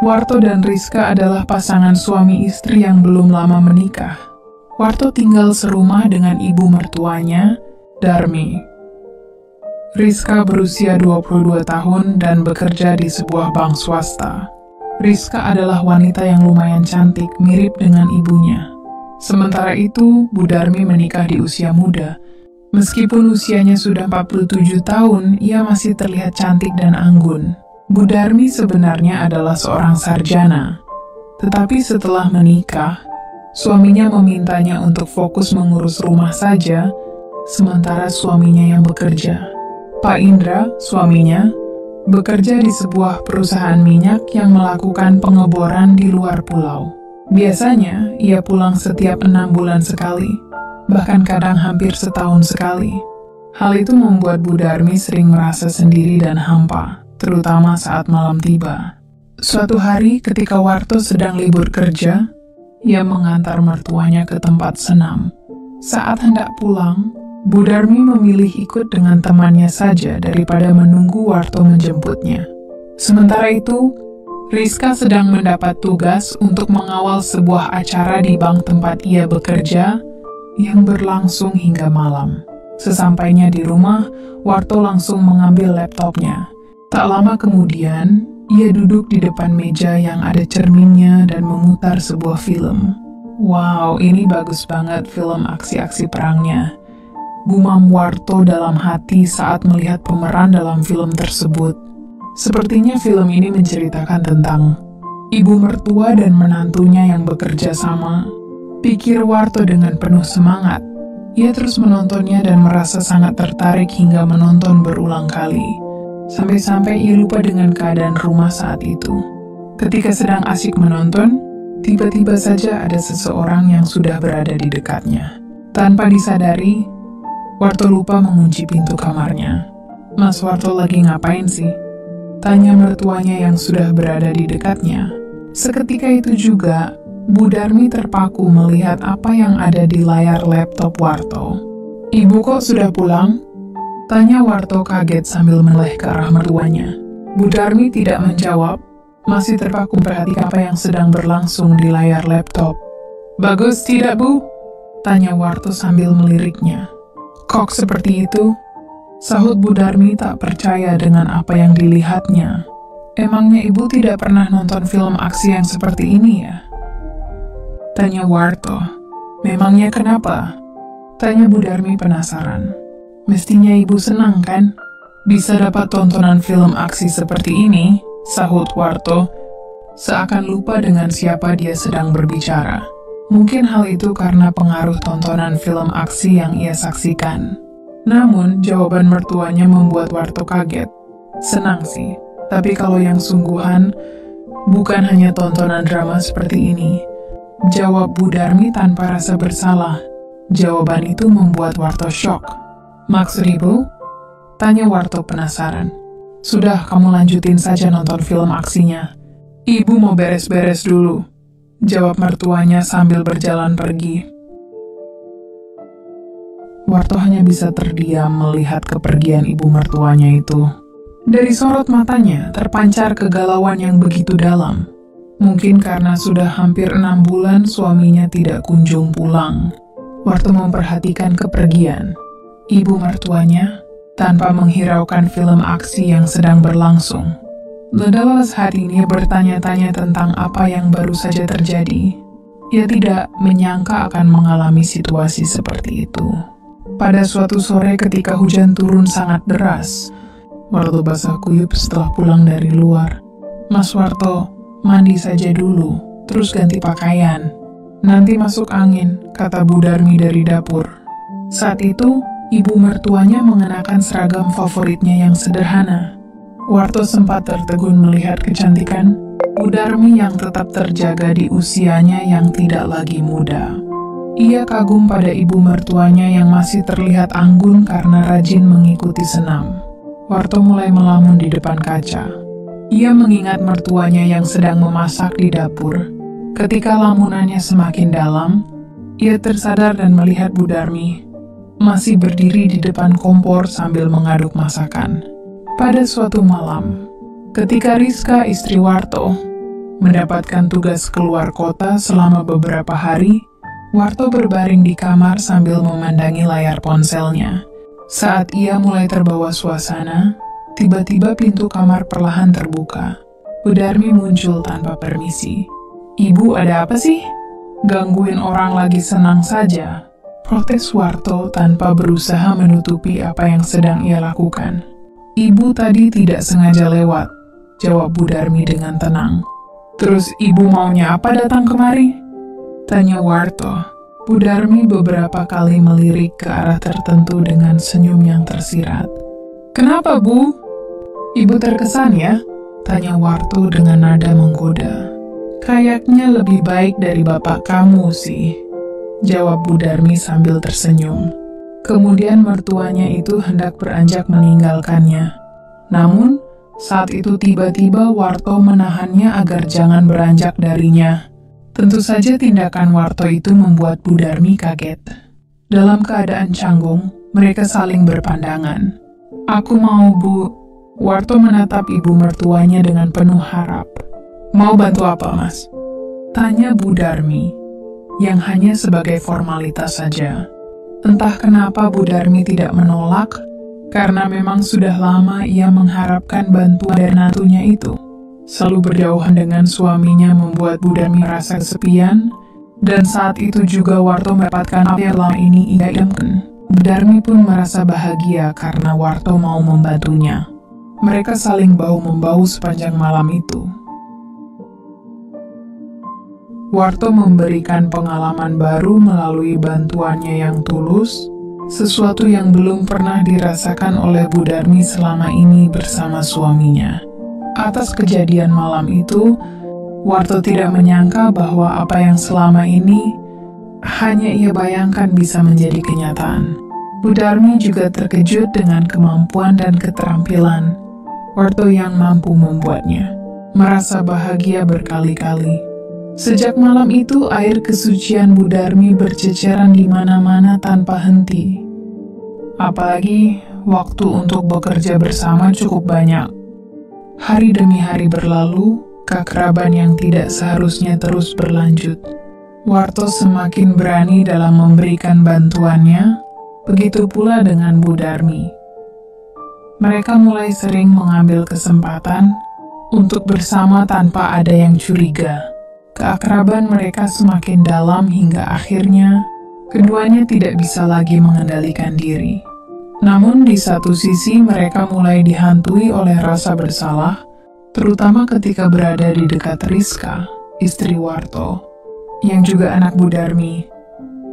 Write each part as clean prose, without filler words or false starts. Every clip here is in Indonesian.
Warto dan Rizka adalah pasangan suami istri yang belum lama menikah. Warto tinggal serumah dengan ibu mertuanya, Darmi. Rizka berusia 22 tahun dan bekerja di sebuah bank swasta. Rizka adalah wanita yang lumayan cantik, mirip dengan ibunya. Sementara itu, Bu Darmi menikah di usia muda. Meskipun usianya sudah 47 tahun, ia masih terlihat cantik dan anggun. Bu Darmi sebenarnya adalah seorang sarjana. Tetapi setelah menikah, suaminya memintanya untuk fokus mengurus rumah saja, sementara suaminya yang bekerja. Pak Indra, suaminya, bekerja di sebuah perusahaan minyak yang melakukan pengeboran di luar pulau. Biasanya, ia pulang setiap 6 bulan sekali, bahkan kadang hampir setahun sekali. Hal itu membuat Bu Darmi sering merasa sendiri dan hampa, terutama saat malam tiba. Suatu hari ketika Warto sedang libur kerja, ia mengantar mertuanya ke tempat senam. Saat hendak pulang, Bu Darmi memilih ikut dengan temannya saja daripada menunggu Warto menjemputnya. Sementara itu, Rizka sedang mendapat tugas untuk mengawal sebuah acara di bank tempat ia bekerja yang berlangsung hingga malam. Sesampainya di rumah, Warto langsung mengambil laptopnya. Tak lama kemudian, ia duduk di depan meja yang ada cerminnya dan memutar sebuah film. Wow, ini bagus banget film aksi-aksi perangnya. Gumam Warto dalam hati saat melihat pemeran dalam film tersebut. Sepertinya film ini menceritakan tentang ibu mertua dan menantunya yang bekerja sama. Pikir Warto dengan penuh semangat. Ia terus menontonnya dan merasa sangat tertarik hingga menonton berulang kali. Sampai-sampai ia lupa dengan keadaan rumah saat itu. Ketika sedang asyik menonton, tiba-tiba saja ada seseorang yang sudah berada di dekatnya. Tanpa disadari, Warto lupa mengunci pintu kamarnya. "Mas Warto lagi ngapain sih?" tanya mertuanya yang sudah berada di dekatnya. Seketika itu juga, Bu Darmi terpaku melihat apa yang ada di layar laptop Warto. "Ibu kok sudah pulang?" tanya Warto kaget sambil menoleh ke arah mertuanya. Bu Darmi tidak menjawab, masih terpaku perhatikan apa yang sedang berlangsung di layar laptop. "Bagus tidak, Bu?" tanya Warto sambil meliriknya. "Kok seperti itu?" sahut Bu Darmi tak percaya dengan apa yang dilihatnya. "Emangnya ibu tidak pernah nonton film aksi yang seperti ini ya?" tanya Warto. "Memangnya kenapa?" tanya Bu Darmi penasaran. "Mestinya ibu senang kan? Bisa dapat tontonan film aksi seperti ini," sahut Warto, seakan lupa dengan siapa dia sedang berbicara. Mungkin hal itu karena pengaruh tontonan film aksi yang ia saksikan. Namun, jawaban mertuanya membuat Warto kaget. "Senang sih, tapi kalau yang sungguhan, bukan hanya tontonan drama seperti ini," jawab Bu Darmi tanpa rasa bersalah. Jawaban itu membuat Warto syok. "Maksud ibu?" tanya Warto penasaran. "Sudah, kamu lanjutin saja nonton film aksinya. Ibu mau beres-beres dulu," jawab mertuanya sambil berjalan pergi. Warto hanya bisa terdiam melihat kepergian ibu mertuanya itu. Dari sorot matanya terpancar kegalauan yang begitu dalam. Mungkin karena sudah hampir 6 bulan suaminya tidak kunjung pulang. Warto memperhatikan kepergian ibu mertuanya tanpa menghiraukan film aksi yang sedang berlangsung. Dalam hatinya bertanya-tanya tentang apa yang baru saja terjadi. Ia tidak menyangka akan mengalami situasi seperti itu. Pada suatu sore ketika hujan turun sangat deras, Warto basah kuyup setelah pulang dari luar. "Mas Warto, mandi saja dulu, terus ganti pakaian. Nanti masuk angin," kata Bu Darmi dari dapur. Saat itu, ibu mertuanya mengenakan seragam favoritnya yang sederhana. Warto sempat tertegun melihat kecantikan Bu Darmi yang tetap terjaga di usianya yang tidak lagi muda. Ia kagum pada ibu mertuanya yang masih terlihat anggun karena rajin mengikuti senam. Warto mulai melamun di depan kaca. Ia mengingat mertuanya yang sedang memasak di dapur. Ketika lamunannya semakin dalam, ia tersadar dan melihat Bu Darmi masih berdiri di depan kompor sambil mengaduk masakan. Pada suatu malam, ketika Rizka istri Warto Mendapatkan tugas keluar kota selama beberapa hari, Warto berbaring di kamar sambil memandangi layar ponselnya. Saat ia mulai terbawa suasana, tiba-tiba pintu kamar perlahan terbuka. Bu Darmi muncul tanpa permisi. "Ibu, ada apa sih? Gangguin orang lagi senang saja," protes Warto tanpa berusaha menutupi apa yang sedang ia lakukan. "Ibu tadi tidak sengaja lewat," jawab Bu Darmi dengan tenang. "Terus ibu maunya apa datang kemari?" tanya Warto. Bu Darmi beberapa kali melirik ke arah tertentu dengan senyum yang tersirat. "Kenapa, Bu? Ibu terkesan ya?" tanya Warto dengan nada menggoda. "Kayaknya lebih baik dari bapak kamu sih," jawab Bu Darmi sambil tersenyum. Kemudian mertuanya itu hendak beranjak meninggalkannya. Namun, saat itu tiba-tiba Warto menahannya agar jangan beranjak darinya. Tentu saja tindakan Warto itu membuat Bu Darmi kaget. Dalam keadaan canggung, mereka saling berpandangan. "Aku mau, Bu." Warto menatap ibu mertuanya dengan penuh harap. "Mau bantu apa, Mas?" tanya Bu Darmi, yang hanya sebagai formalitas saja. Entah kenapa Bu Darmi tidak menolak, karena memang sudah lama ia mengharapkan bantuan dari menantunya itu. Selalu berjauhan dengan suaminya membuat Bu Darmi merasa kesepian, dan saat itu juga Warto mendapatkan apa yang selama ini ia idamkan. Bu Darmi pun merasa bahagia karena Warto mau membantunya. Mereka saling bahu-membahu sepanjang malam itu. Warto memberikan pengalaman baru melalui bantuannya yang tulus, sesuatu yang belum pernah dirasakan oleh Bu Darmi selama ini bersama suaminya. Atas kejadian malam itu, Warto tidak menyangka bahwa apa yang selama ini hanya ia bayangkan bisa menjadi kenyataan. Bu Darmi juga terkejut dengan kemampuan dan keterampilan Warto yang mampu membuatnya merasa bahagia berkali-kali. Sejak malam itu, air kesucian Bu Darmi berceceran di mana-mana tanpa henti. Apalagi, waktu untuk bekerja bersama cukup banyak. Hari demi hari berlalu, keakraban yang tidak seharusnya terus berlanjut. Warto semakin berani dalam memberikan bantuannya, begitu pula dengan Bu Darmi. Mereka mulai sering mengambil kesempatan untuk bersama tanpa ada yang curiga. Keakraban mereka semakin dalam hingga akhirnya keduanya tidak bisa lagi mengendalikan diri. Namun di satu sisi mereka mulai dihantui oleh rasa bersalah, terutama ketika berada di dekat Rizka, istri Warto, yang juga anak Bu Darmi.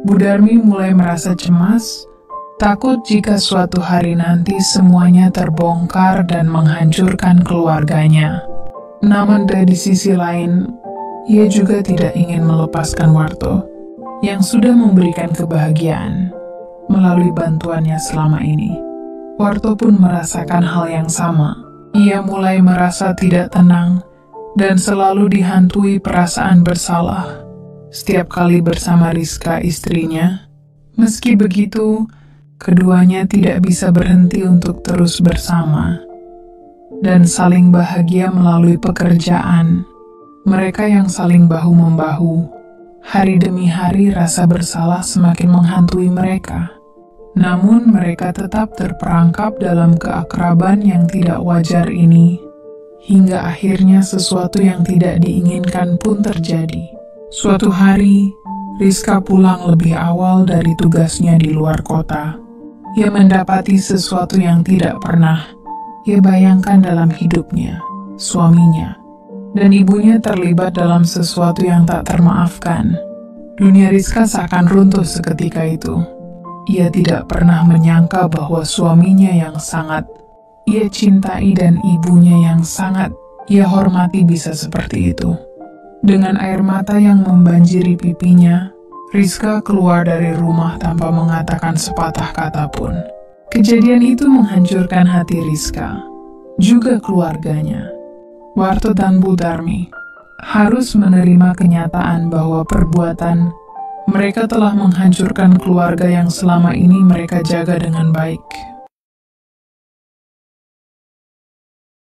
Bu Darmi mulai merasa cemas, takut jika suatu hari nanti semuanya terbongkar dan menghancurkan keluarganya. Namun dari sisi lain, ia juga tidak ingin melepaskan Warto, yang sudah memberikan kebahagiaan melalui bantuannya selama ini. Warto pun merasakan hal yang sama. Ia mulai merasa tidak tenang dan selalu dihantui perasaan bersalah setiap kali bersama Rizka, istrinya. Meski begitu, keduanya tidak bisa berhenti untuk terus bersama dan saling bahagia melalui pekerjaan. Mereka yang saling bahu-membahu. Hari demi hari rasa bersalah semakin menghantui mereka. Namun mereka tetap terperangkap dalam keakraban yang tidak wajar ini, hingga akhirnya sesuatu yang tidak diinginkan pun terjadi. Suatu hari, Rizka pulang lebih awal dari tugasnya di luar kota. Ia mendapati sesuatu yang tidak pernah ia bayangkan dalam hidupnya, suaminya, dan ibunya terlibat dalam sesuatu yang tak termaafkan. Dunia Rizka seakan runtuh seketika itu. Ia tidak pernah menyangka bahwa suaminya yang sangat ia cintai dan ibunya yang sangat ia hormati bisa seperti itu. Dengan air mata yang membanjiri pipinya, Rizka keluar dari rumah tanpa mengatakan sepatah kata pun. Kejadian itu menghancurkan hati Rizka, juga keluarganya. Warto dan Bu Darmi harus menerima kenyataan bahwa perbuatan mereka telah menghancurkan keluarga yang selama ini mereka jaga dengan baik.